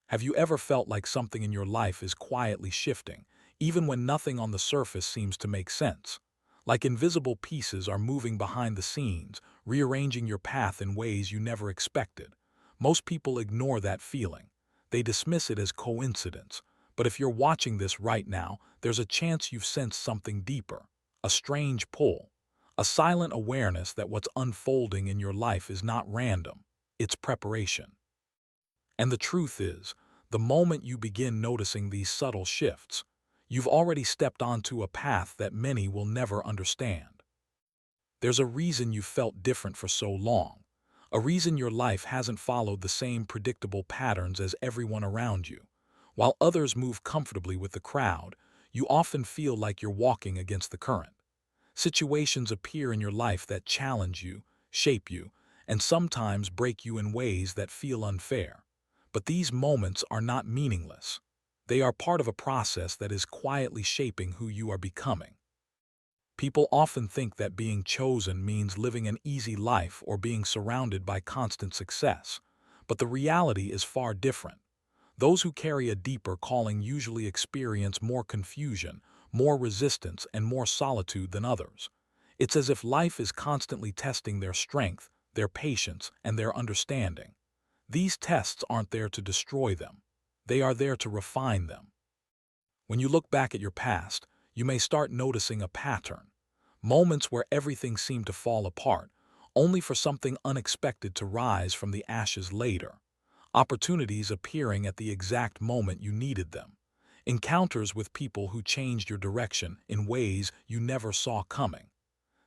Have you ever felt like something in your life is quietly shifting, even when nothing on the surface seems to make sense? Like invisible pieces are moving behind the scenes, rearranging your path in ways you never expected. Most people ignore that feeling. They dismiss it as coincidence. But if you're watching this right now, there's a chance you've sensed something deeper, a strange pull, a silent awareness that what's unfolding in your life is not random, it's preparation. And the truth is, the moment you begin noticing these subtle shifts, you've already stepped onto a path that many will never understand. There's a reason you've felt different for so long, a reason your life hasn't followed the same predictable patterns as everyone around you. While others move comfortably with the crowd, you often feel like you're walking against the current. Situations appear in your life that challenge you, shape you, and sometimes break you in ways that feel unfair. But these moments are not meaningless. They are part of a process that is quietly shaping who you are becoming. People often think that being chosen means living an easy life or being surrounded by constant success. But the reality is far different. Those who carry a deeper calling usually experience more confusion, more resistance, and more solitude than others. It's as if life is constantly testing their strength, their patience, and their understanding. These tests aren't there to destroy them. They are there to refine them. When you look back at your past, you may start noticing a pattern. Moments where everything seemed to fall apart, only for something unexpected to rise from the ashes later. Opportunities appearing at the exact moment you needed them. Encounters with people who changed your direction in ways you never saw coming.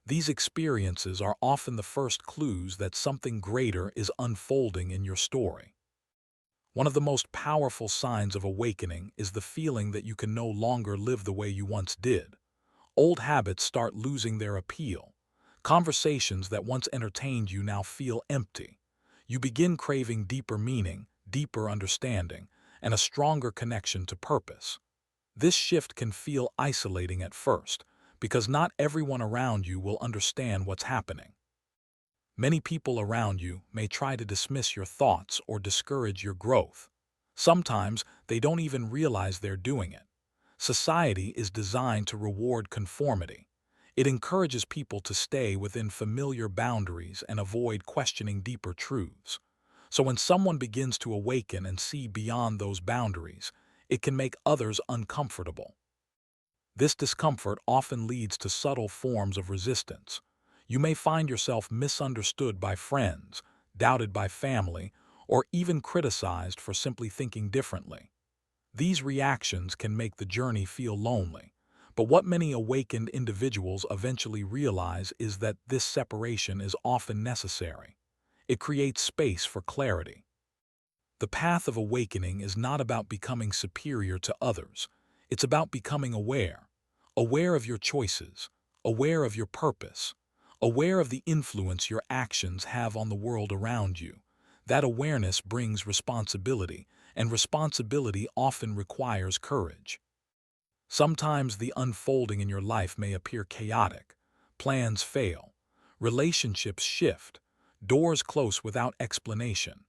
These experiences are often the first clues that something greater is unfolding in your story. One of the most powerful signs of awakening is the feeling that you can no longer live the way you once did. Old habits start losing their appeal. Conversations that once entertained you now feel empty. You begin craving deeper meaning, deeper understanding, and a stronger connection to purpose. This shift can feel isolating at first, because not everyone around you will understand what's happening. Many people around you may try to dismiss your thoughts or discourage your growth. Sometimes they don't even realize they're doing it. Society is designed to reward conformity. It encourages people to stay within familiar boundaries and avoid questioning deeper truths. So when someone begins to awaken and see beyond those boundaries, it can make others uncomfortable. This discomfort often leads to subtle forms of resistance. You may find yourself misunderstood by friends, doubted by family, or even criticized for simply thinking differently. These reactions can make the journey feel lonely, but what many awakened individuals eventually realize is that this separation is often necessary. It creates space for clarity. The path of awakening is not about becoming superior to others. It's about becoming aware. Aware of your choices, aware of your purpose, aware of the influence your actions have on the world around you. That awareness brings responsibility, and responsibility often requires courage. Sometimes the unfolding in your life may appear chaotic. Plans fail. Relationships shift. Doors close without explanation.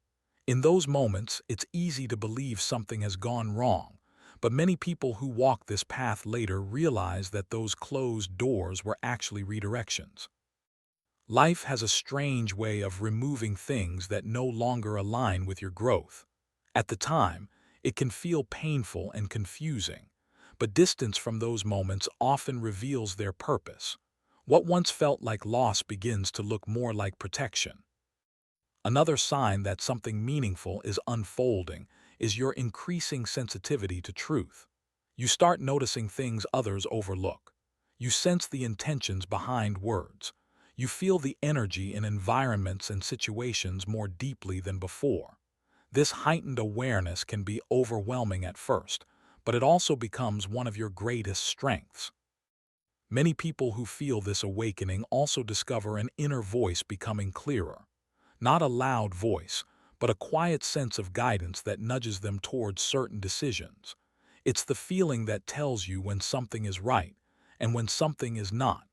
In those moments, it's easy to believe something has gone wrong, but many people who walk this path later realize that those closed doors were actually redirections. Life has a strange way of removing things that no longer align with your growth. At the time, it can feel painful and confusing, but distance from those moments often reveals their purpose. What once felt like loss begins to look more like protection. Another sign that something meaningful is unfolding is your increasing sensitivity to truth. You start noticing things others overlook. You sense the intentions behind words. You feel the energy in environments and situations more deeply than before. This heightened awareness can be overwhelming at first, but it also becomes one of your greatest strengths. Many people who feel this awakening also discover an inner voice becoming clearer. Not a loud voice, but a quiet sense of guidance that nudges them towards certain decisions. It's the feeling that tells you when something is right and when something is not.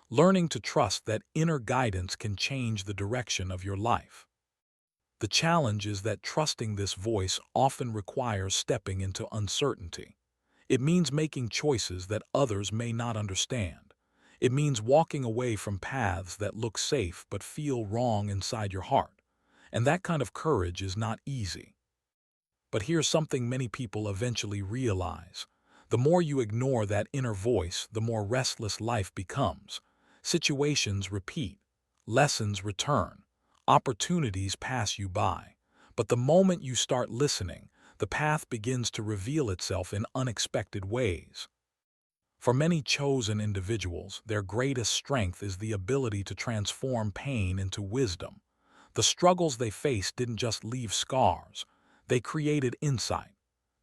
Learning to trust that inner guidance can change the direction of your life. The challenge is that trusting this voice often requires stepping into uncertainty. It means making choices that others may not understand. It means walking away from paths that look safe but feel wrong inside your heart. And that kind of courage is not easy. But here's something many people eventually realize. The more you ignore that inner voice, the more restless life becomes. Situations repeat, lessons return, opportunities pass you by. But the moment you start listening, the path begins to reveal itself in unexpected ways. For many chosen individuals, their greatest strength is the ability to transform pain into wisdom. The struggles they faced didn't just leave scars. They created insight.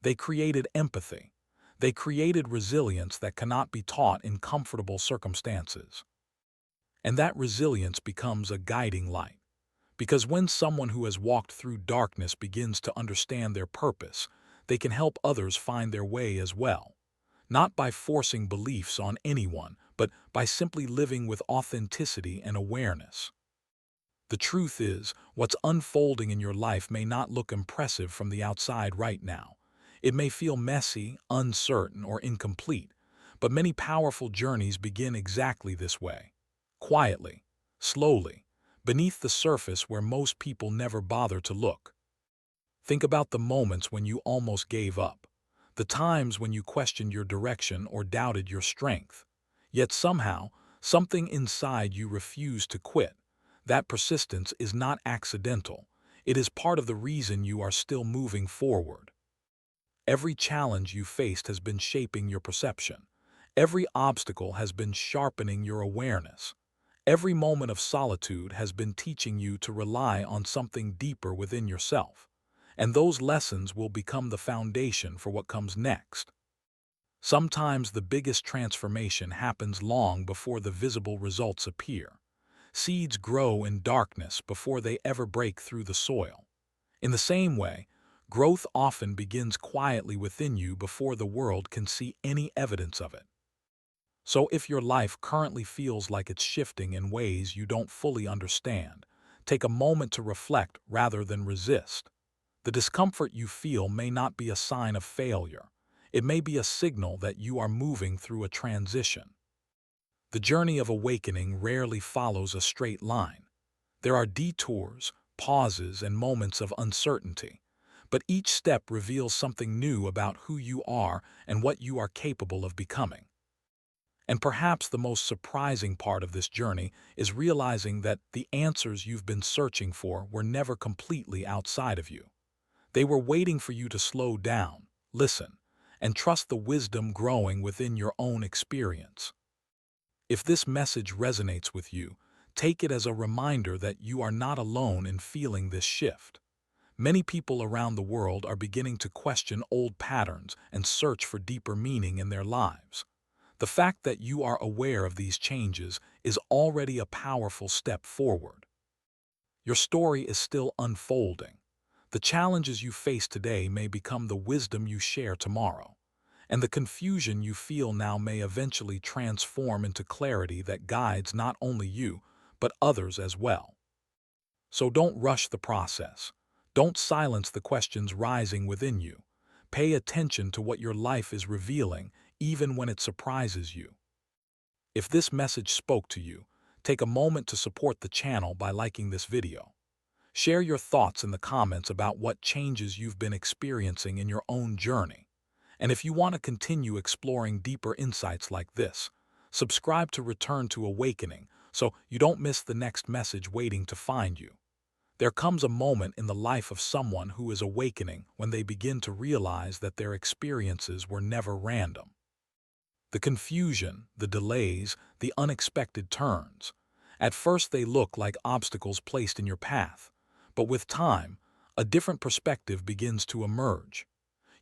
They created empathy. They created resilience that cannot be taught in comfortable circumstances. And that resilience becomes a guiding light. Because when someone who has walked through darkness begins to understand their purpose, they can help others find their way as well. Not by forcing beliefs on anyone, but by simply living with authenticity and awareness. The truth is, what's unfolding in your life may not look impressive from the outside right now. It may feel messy, uncertain, or incomplete, but many powerful journeys begin exactly this way. Quietly, slowly, beneath the surface where most people never bother to look. Think about the moments when you almost gave up, the times when you questioned your direction or doubted your strength. Yet somehow, something inside you refused to quit. That persistence is not accidental. It is part of the reason you are still moving forward. Every challenge you faced has been shaping your perception. Every obstacle has been sharpening your awareness. Every moment of solitude has been teaching you to rely on something deeper within yourself. And those lessons will become the foundation for what comes next. Sometimes the biggest transformation happens long before the visible results appear. Seeds grow in darkness before they ever break through the soil. In the same way, growth often begins quietly within you before the world can see any evidence of it. So if your life currently feels like it's shifting in ways you don't fully understand, take a moment to reflect rather than resist. The discomfort you feel may not be a sign of failure. It may be a signal that you are moving through a transition. The journey of awakening rarely follows a straight line. There are detours, pauses, and moments of uncertainty. But each step reveals something new about who you are and what you are capable of becoming. And perhaps the most surprising part of this journey is realizing that the answers you've been searching for were never completely outside of you. They were waiting for you to slow down, listen, and trust the wisdom growing within your own experience. If this message resonates with you, take it as a reminder that you are not alone in feeling this shift. Many people around the world are beginning to question old patterns and search for deeper meaning in their lives. The fact that you are aware of these changes is already a powerful step forward. Your story is still unfolding. The challenges you face today may become the wisdom you share tomorrow, and the confusion you feel now may eventually transform into clarity that guides not only you, but others as well. So don't rush the process. Don't silence the questions rising within you. Pay attention to what your life is revealing, even when it surprises you. If this message spoke to you, take a moment to support the channel by liking this video. Share your thoughts in the comments about what changes you've been experiencing in your own journey. And if you want to continue exploring deeper insights like this, subscribe to Return to Awakening so you don't miss the next message waiting to find you. There comes a moment in the life of someone who is awakening when they begin to realize that their experiences were never random. The confusion, the delays, the unexpected turns. At first they look like obstacles placed in your path, but with time, a different perspective begins to emerge.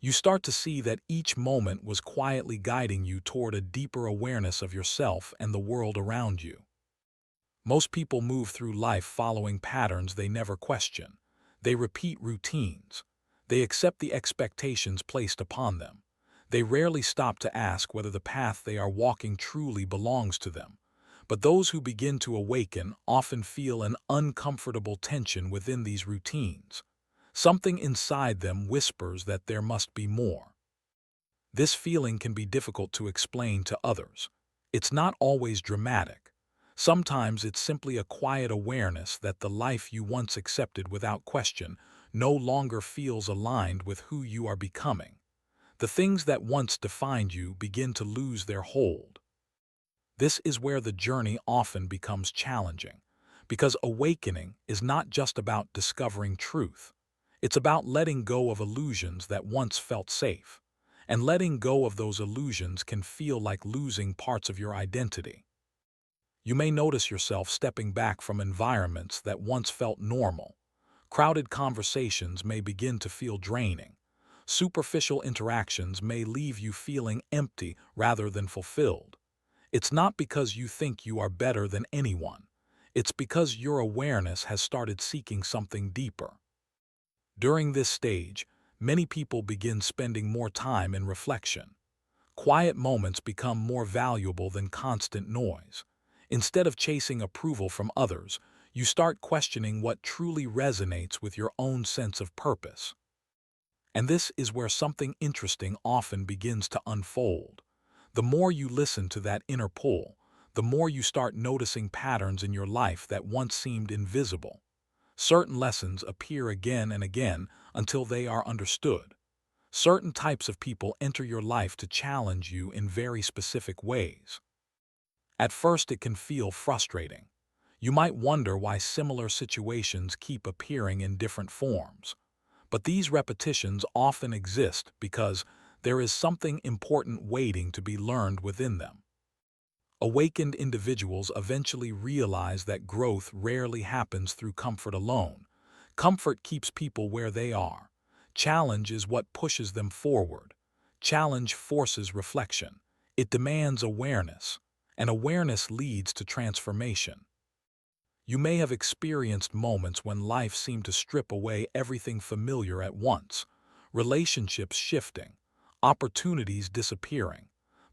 You start to see that each moment was quietly guiding you toward a deeper awareness of yourself and the world around you. Most people move through life following patterns they never question. They repeat routines. They accept the expectations placed upon them. They rarely stop to ask whether the path they are walking truly belongs to them. But those who begin to awaken often feel an uncomfortable tension within these routines. Something inside them whispers that there must be more. This feeling can be difficult to explain to others. It's not always dramatic. Sometimes it's simply a quiet awareness that the life you once accepted without question no longer feels aligned with who you are becoming. The things that once defined you begin to lose their hold. This is where the journey often becomes challenging, because awakening is not just about discovering truth. It's about letting go of illusions that once felt safe. And letting go of those illusions can feel like losing parts of your identity. You may notice yourself stepping back from environments that once felt normal. Crowded conversations may begin to feel draining. Superficial interactions may leave you feeling empty rather than fulfilled. It's not because you think you are better than anyone. It's because your awareness has started seeking something deeper. During this stage, many people begin spending more time in reflection. Quiet moments become more valuable than constant noise. Instead of chasing approval from others, you start questioning what truly resonates with your own sense of purpose. And this is where something interesting often begins to unfold. The more you listen to that inner pull, the more you start noticing patterns in your life that once seemed invisible. Certain lessons appear again and again until they are understood. Certain types of people enter your life to challenge you in very specific ways. At first, it can feel frustrating. You might wonder why similar situations keep appearing in different forms. But these repetitions often exist because there is something important waiting to be learned within them. Awakened individuals eventually realize that growth rarely happens through comfort alone. Comfort keeps people where they are. Challenge is what pushes them forward. Challenge forces reflection. It demands awareness, and awareness leads to transformation. You may have experienced moments when life seemed to strip away everything familiar at once. Relationships shifting, opportunities disappearing,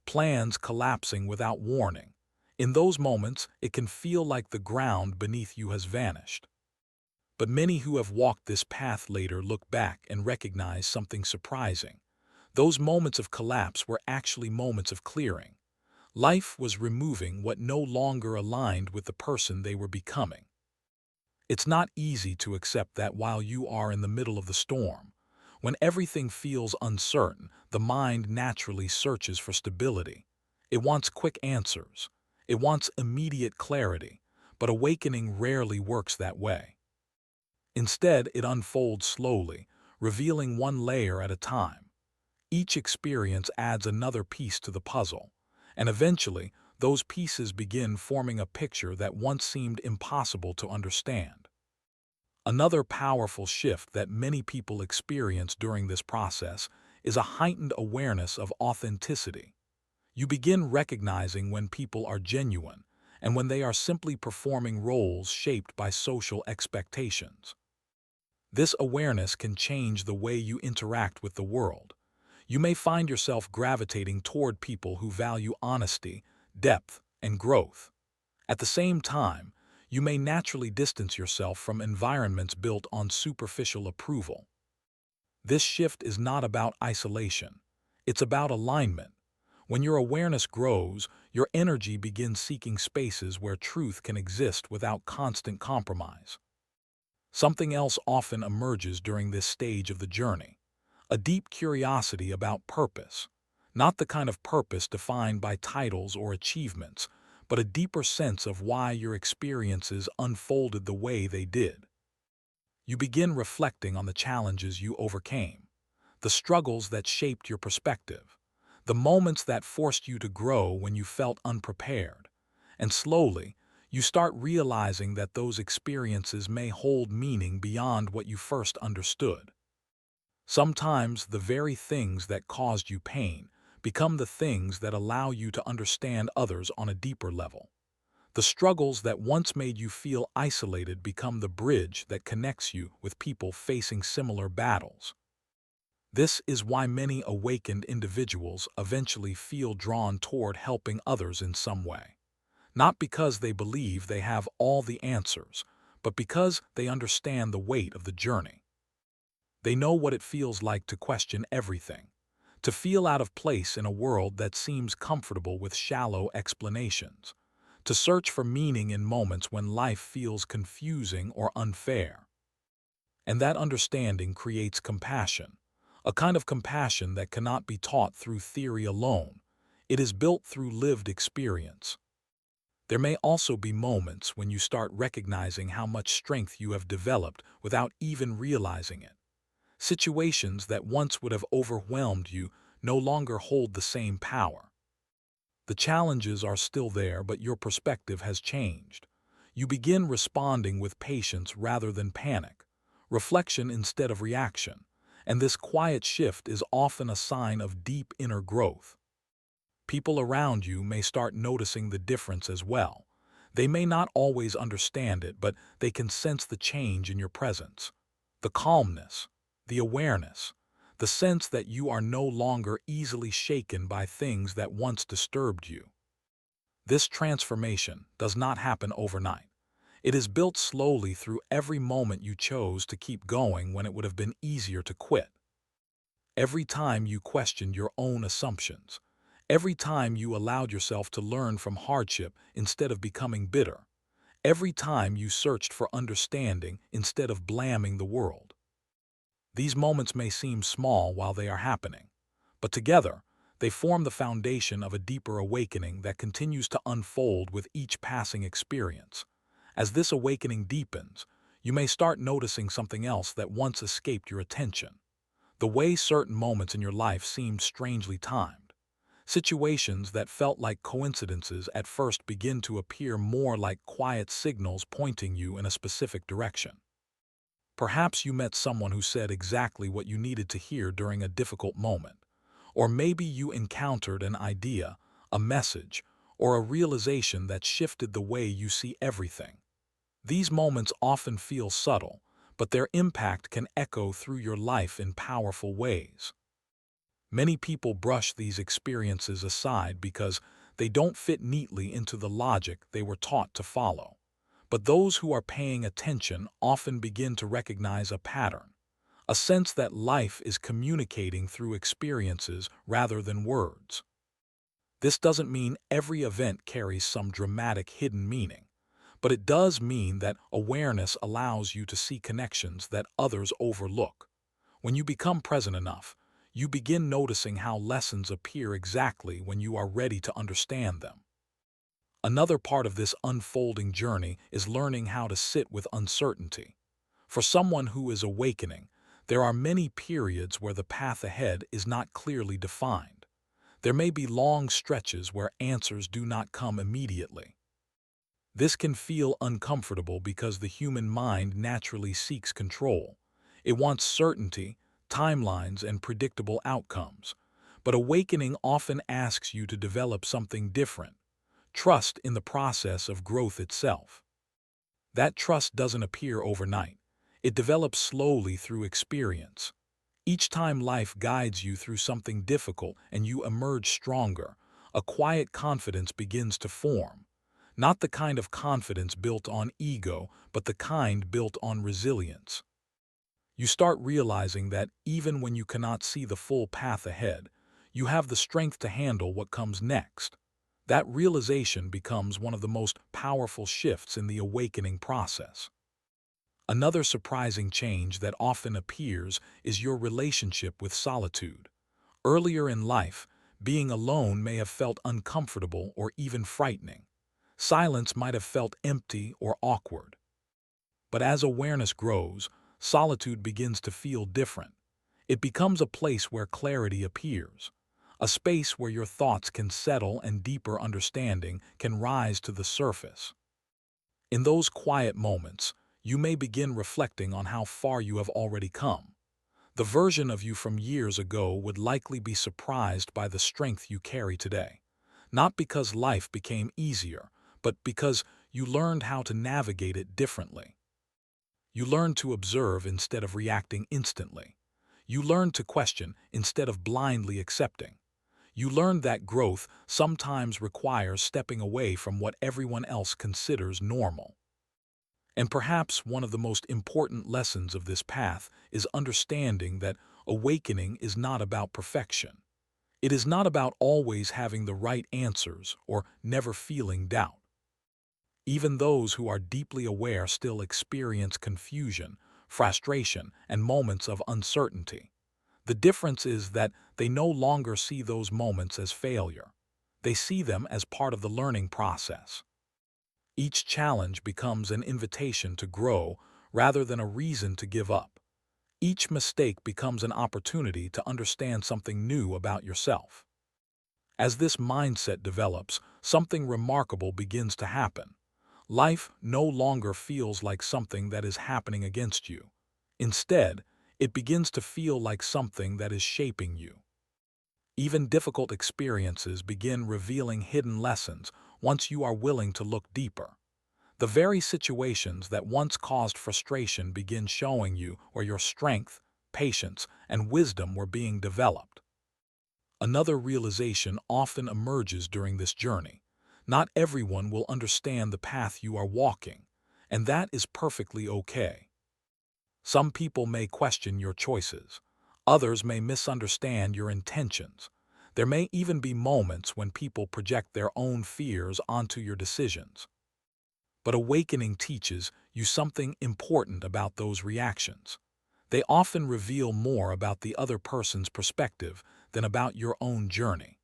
plans collapsing without warning. In those moments, it can feel like the ground beneath you has vanished. But many who have walked this path later look back and recognize something surprising. Those moments of collapse were actually moments of clearing. Life was removing what no longer aligned with the person they were becoming. It's not easy to accept that while you are in the middle of the storm. When everything feels uncertain, the mind naturally searches for stability. It wants quick answers. It wants immediate clarity, but awakening rarely works that way. Instead, it unfolds slowly, revealing one layer at a time. Each experience adds another piece to the puzzle, and eventually, those pieces begin forming a picture that once seemed impossible to understand. Another powerful shift that many people experience during this process is a heightened awareness of authenticity. You begin recognizing when people are genuine and when they are simply performing roles shaped by social expectations. This awareness can change the way you interact with the world. You may find yourself gravitating toward people who value honesty, depth, and growth. At the same time, you may naturally distance yourself from environments built on superficial approval. This shift is not about isolation. It's about alignment. When your awareness grows, your energy begins seeking spaces where truth can exist without constant compromise. Something else often emerges during this stage of the journey: a deep curiosity about purpose. Not the kind of purpose defined by titles or achievements, but a deeper sense of why your experiences unfolded the way they did. You begin reflecting on the challenges you overcame, the struggles that shaped your perspective, the moments that forced you to grow when you felt unprepared. And slowly, you start realizing that those experiences may hold meaning beyond what you first understood. Sometimes the very things that caused you pain become the things that allow you to understand others on a deeper level. The struggles that once made you feel isolated become the bridge that connects you with people facing similar battles. This is why many awakened individuals eventually feel drawn toward helping others in some way. not because they believe they have all the answers, but because they understand the weight of the journey. They know what it feels like to question everything, to feel out of place in a world that seems comfortable with shallow explanations, to search for meaning in moments when life feels confusing or unfair. And that understanding creates compassion, a kind of compassion that cannot be taught through theory alone. It is built through lived experience. There may also be moments when you start recognizing how much strength you have developed without even realizing it. Situations that once would have overwhelmed you no longer hold the same power. The challenges are still there, but your perspective has changed. You begin responding with patience rather than panic, reflection instead of reaction, and this quiet shift is often a sign of deep inner growth. People around you may start noticing the difference as well. They may not always understand it, but they can sense the change in your presence. The calmness, the awareness, the sense that you are no longer easily shaken by things that once disturbed you. This transformation does not happen overnight. It is built slowly through every moment you chose to keep going when it would have been easier to quit. Every time you questioned your own assumptions, every time you allowed yourself to learn from hardship instead of becoming bitter, every time you searched for understanding instead of blaming the world. These moments may seem small while they are happening, but together, they form the foundation of a deeper awakening that continues to unfold with each passing experience. As this awakening deepens, you may start noticing something else that once escaped your attention. The way certain moments in your life seemed strangely timed. Situations that felt like coincidences at first begin to appear more like quiet signals pointing you in a specific direction. Perhaps you met someone who said exactly what you needed to hear during a difficult moment. Or maybe you encountered an idea, a message, or a realization that shifted the way you see everything. These moments often feel subtle, but their impact can echo through your life in powerful ways. Many people brush these experiences aside because they don't fit neatly into the logic they were taught to follow. But those who are paying attention often begin to recognize a pattern, a sense that life is communicating through experiences rather than words. This doesn't mean every event carries some dramatic hidden meaning, but it does mean that awareness allows you to see connections that others overlook. When you become present enough, you begin noticing how lessons appear exactly when you are ready to understand them. Another part of this unfolding journey is learning how to sit with uncertainty. For someone who is awakening, there are many periods where the path ahead is not clearly defined. There may be long stretches where answers do not come immediately. This can feel uncomfortable because the human mind naturally seeks control. It wants certainty, timelines, and predictable outcomes. But awakening often asks you to develop something different: trust in the process of growth itself. That trust doesn't appear overnight. It develops slowly through experience. Each time life guides you through something difficult and you emerge stronger, a quiet confidence begins to form. Not the kind of confidence built on ego, but the kind built on resilience. You start realizing that even when you cannot see the full path ahead, you have the strength to handle what comes next. That realization becomes one of the most powerful shifts in the awakening process. Another surprising change that often appears is your relationship with solitude. Earlier in life, being alone may have felt uncomfortable or even frightening. Silence might have felt empty or awkward. But as awareness grows, solitude begins to feel different. It becomes a place where clarity appears, a space where your thoughts can settle and deeper understanding can rise to the surface. In those quiet moments, you may begin reflecting on how far you have already come. The version of you from years ago would likely be surprised by the strength you carry today. Not because life became easier, but because you learned how to navigate it differently. You learned to observe instead of reacting instantly. You learned to question instead of blindly accepting. You learn that growth sometimes requires stepping away from what everyone else considers normal. And perhaps one of the most important lessons of this path is understanding that awakening is not about perfection. It is not about always having the right answers or never feeling doubt. Even those who are deeply aware still experience confusion, frustration, and moments of uncertainty. The difference is that they no longer see those moments as failure. They see them as part of the learning process. Each challenge becomes an invitation to grow rather than a reason to give up. Each mistake becomes an opportunity to understand something new about yourself. As this mindset develops, something remarkable begins to happen. Life no longer feels like something that is happening against you. Instead, it begins to feel like something that is shaping you. Even difficult experiences begin revealing hidden lessons once you are willing to look deeper. The very situations that once caused frustration begin showing you where your strength, patience, and wisdom were being developed. Another realization often emerges during this journey. Not everyone will understand the path you are walking, and that is perfectly okay. Some people may question your choices. Others may misunderstand your intentions. There may even be moments when people project their own fears onto your decisions. But awakening teaches you something important about those reactions. They often reveal more about the other person's perspective than about your own journey.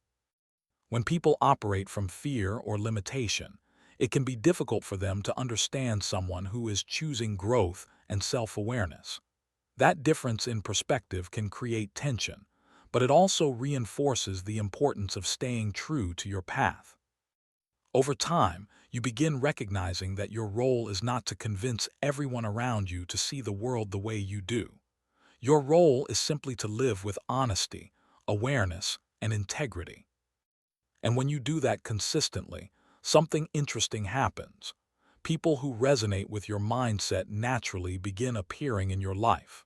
When people operate from fear or limitation, it can be difficult for them to understand someone who is choosing growth and self-awareness. That difference in perspective can create tension, but it also reinforces the importance of staying true to your path. Over time, you begin recognizing that your role is not to convince everyone around you to see the world the way you do. Your role is simply to live with honesty, awareness, and integrity. And when you do that consistently, something interesting happens. People who resonate with your mindset naturally begin appearing in your life.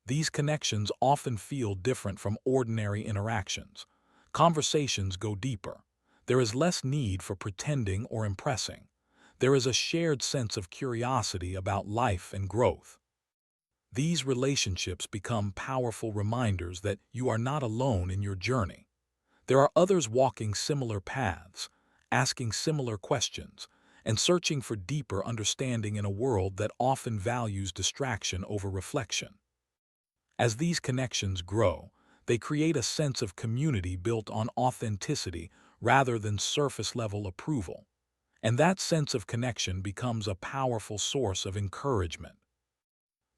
These connections often feel different from ordinary interactions. Conversations go deeper. There is less need for pretending or impressing. There is a shared sense of curiosity about life and growth. These relationships become powerful reminders that you are not alone in your journey. There are others walking similar paths, asking similar questions, and searching for deeper understanding in a world that often values distraction over reflection. As these connections grow, they create a sense of community built on authenticity rather than surface-level approval. And that sense of connection becomes a powerful source of encouragement.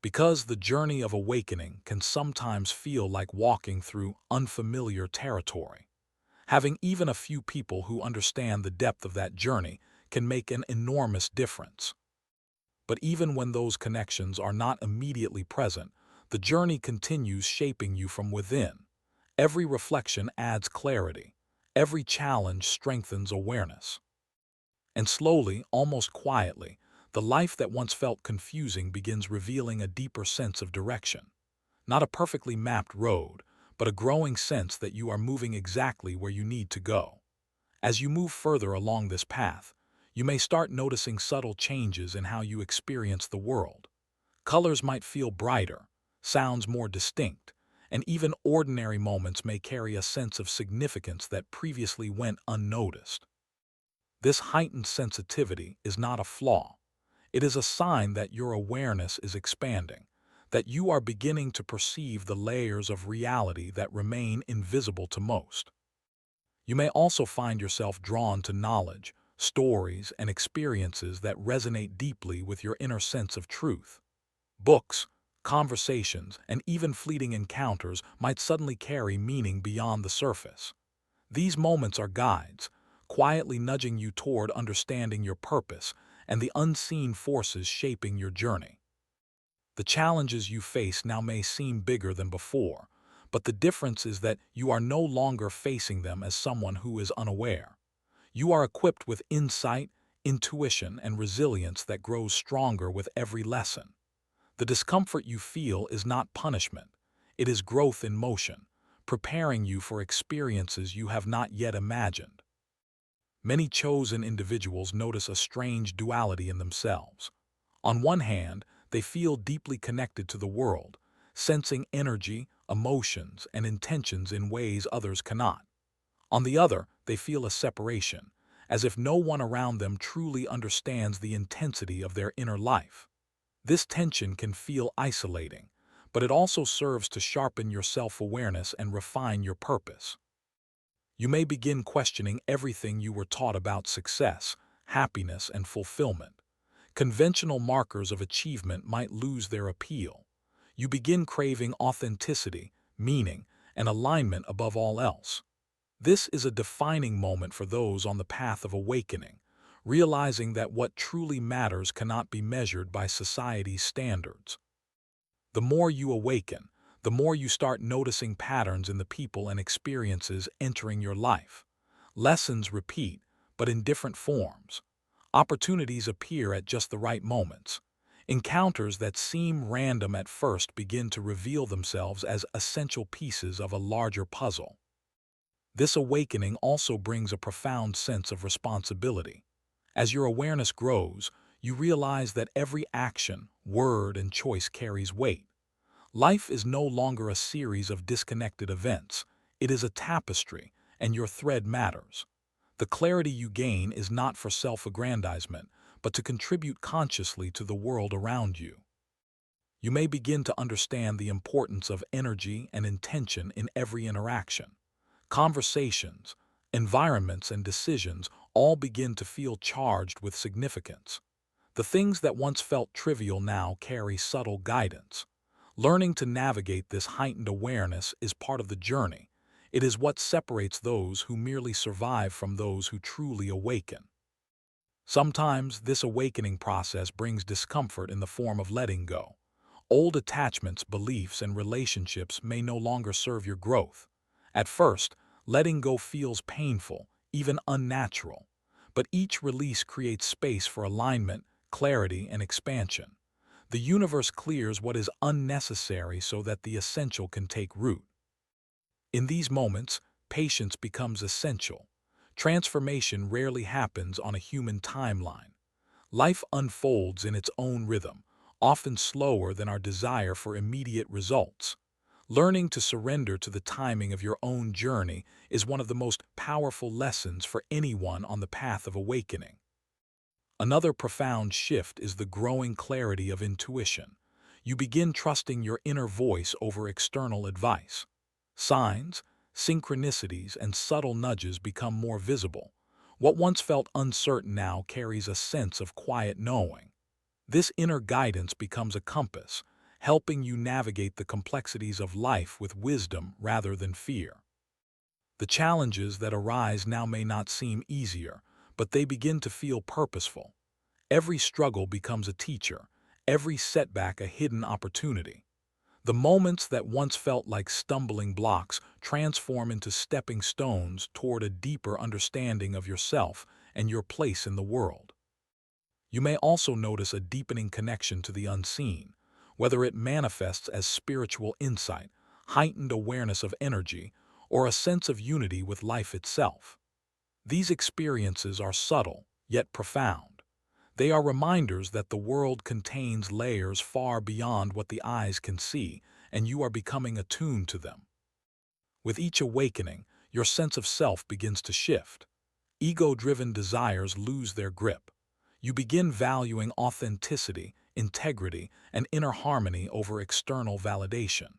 Because the journey of awakening can sometimes feel like walking through unfamiliar territory. Having even a few people who understand the depth of that journey can make an enormous difference. But even when those connections are not immediately present, the journey continues shaping you from within. Every reflection adds clarity. Every challenge strengthens awareness. And slowly, almost quietly, the life that once felt confusing begins revealing a deeper sense of direction. Not a perfectly mapped road, but a growing sense that you are moving exactly where you need to go. As you move further along this path, you may start noticing subtle changes in how you experience the world. Colors might feel brighter, sounds more distinct, and even ordinary moments may carry a sense of significance that previously went unnoticed. This heightened sensitivity is not a flaw. It is a sign that your awareness is expanding, that you are beginning to perceive the layers of reality that remain invisible to most. You may also find yourself drawn to knowledge, stories, and experiences that resonate deeply with your inner sense of truth. Books, conversations, and even fleeting encounters might suddenly carry meaning beyond the surface. These moments are guides, quietly nudging you toward understanding your purpose and the unseen forces shaping your journey. The challenges you face now may seem bigger than before, but the difference is that you are no longer facing them as someone who is unaware. You are equipped with insight, intuition, and resilience that grows stronger with every lesson. The discomfort you feel is not punishment. It is growth in motion, preparing you for experiences you have not yet imagined. Many chosen individuals notice a strange duality in themselves. On one hand, they feel deeply connected to the world, sensing energy, emotions, and intentions in ways others cannot. On the other, they feel a separation, as if no one around them truly understands the intensity of their inner life. This tension can feel isolating, but it also serves to sharpen your self-awareness and refine your purpose. You may begin questioning everything you were taught about success, happiness, and fulfillment. Conventional markers of achievement might lose their appeal. You begin craving authenticity, meaning, and alignment above all else. This is a defining moment for those on the path of awakening, realizing that what truly matters cannot be measured by society's standards. The more you awaken, the more you start noticing patterns in the people and experiences entering your life. Lessons repeat, but in different forms. Opportunities appear at just the right moments. Encounters that seem random at first begin to reveal themselves as essential pieces of a larger puzzle. This awakening also brings a profound sense of responsibility. As your awareness grows, you realize that every action, word, and choice carries weight. Life is no longer a series of disconnected events. It is a tapestry, and your thread matters. The clarity you gain is not for self-aggrandizement, but to contribute consciously to the world around you. You may begin to understand the importance of energy and intention in every interaction. Conversations, environments, and decisions all begin to feel charged with significance. The things that once felt trivial now carry subtle guidance. Learning to navigate this heightened awareness is part of the journey. It is what separates those who merely survive from those who truly awaken. Sometimes this awakening process brings discomfort in the form of letting go. Old attachments, beliefs, and relationships may no longer serve your growth. At first, letting go feels painful, even unnatural. But each release creates space for alignment, clarity, and expansion. The universe clears what is unnecessary so that the essential can take root. In these moments, patience becomes essential. Transformation rarely happens on a human timeline. Life unfolds in its own rhythm, often slower than our desire for immediate results. Learning to surrender to the timing of your own journey is one of the most powerful lessons for anyone on the path of awakening. Another profound shift is the growing clarity of intuition. You begin trusting your inner voice over external advice. Signs, synchronicities, and subtle nudges become more visible. What once felt uncertain now carries a sense of quiet knowing. This inner guidance becomes a compass, helping you navigate the complexities of life with wisdom rather than fear. The challenges that arise now may not seem easier, but they begin to feel purposeful. Every struggle becomes a teacher, every setback a hidden opportunity. The moments that once felt like stumbling blocks transform into stepping stones toward a deeper understanding of yourself and your place in the world. You may also notice a deepening connection to the unseen, whether it manifests as spiritual insight, heightened awareness of energy, or a sense of unity with life itself. These experiences are subtle, yet profound. They are reminders that the world contains layers far beyond what the eyes can see, and you are becoming attuned to them. With each awakening, your sense of self begins to shift. Ego-driven desires lose their grip. You begin valuing authenticity, integrity, and inner harmony over external validation.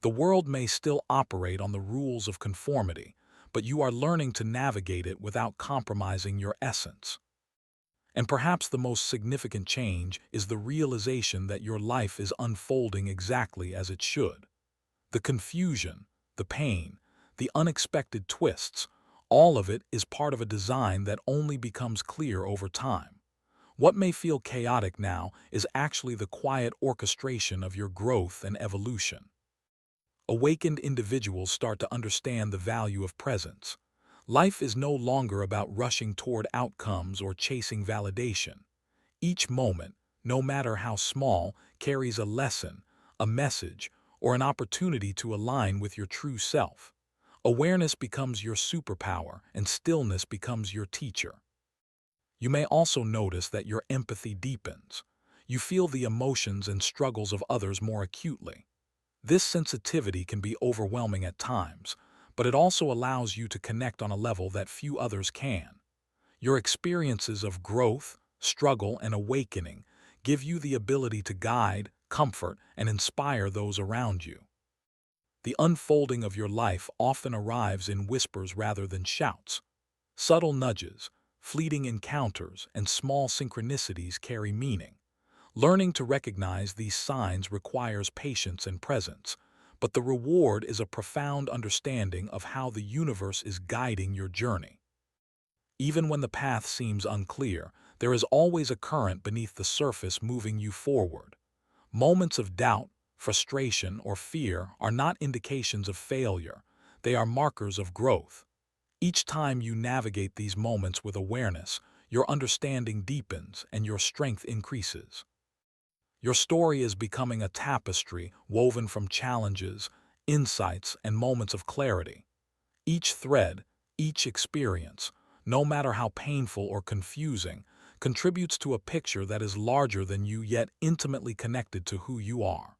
The world may still operate on the rules of conformity, but you are learning to navigate it without compromising your essence. And perhaps the most significant change is the realization that your life is unfolding exactly as it should. The confusion, the pain, the unexpected twists, all of it is part of a design that only becomes clear over time. What may feel chaotic now is actually the quiet orchestration of your growth and evolution. Awakened individuals start to understand the value of presence. Life is no longer about rushing toward outcomes or chasing validation. Each moment, no matter how small, carries a lesson, a message, or an opportunity to align with your true self. Awareness becomes your superpower, and stillness becomes your teacher. You may also notice that your empathy deepens. You feel the emotions and struggles of others more acutely. This sensitivity can be overwhelming at times, but it also allows you to connect on a level that few others can. Your experiences of growth, struggle, and awakening give you the ability to guide, comfort, and inspire those around you. The unfolding of your life often arrives in whispers rather than shouts. Subtle nudges, fleeting encounters, and small synchronicities carry meaning. Learning to recognize these signs requires patience and presence, but the reward is a profound understanding of how the universe is guiding your journey. Even when the path seems unclear, there is always a current beneath the surface moving you forward. Moments of doubt, frustration, or fear are not indications of failure. They are markers of growth. Each time you navigate these moments with awareness, your understanding deepens and your strength increases. Your story is becoming a tapestry woven from challenges, insights, and moments of clarity. Each thread, each experience, no matter how painful or confusing, contributes to a picture that is larger than you yet intimately connected to who you are.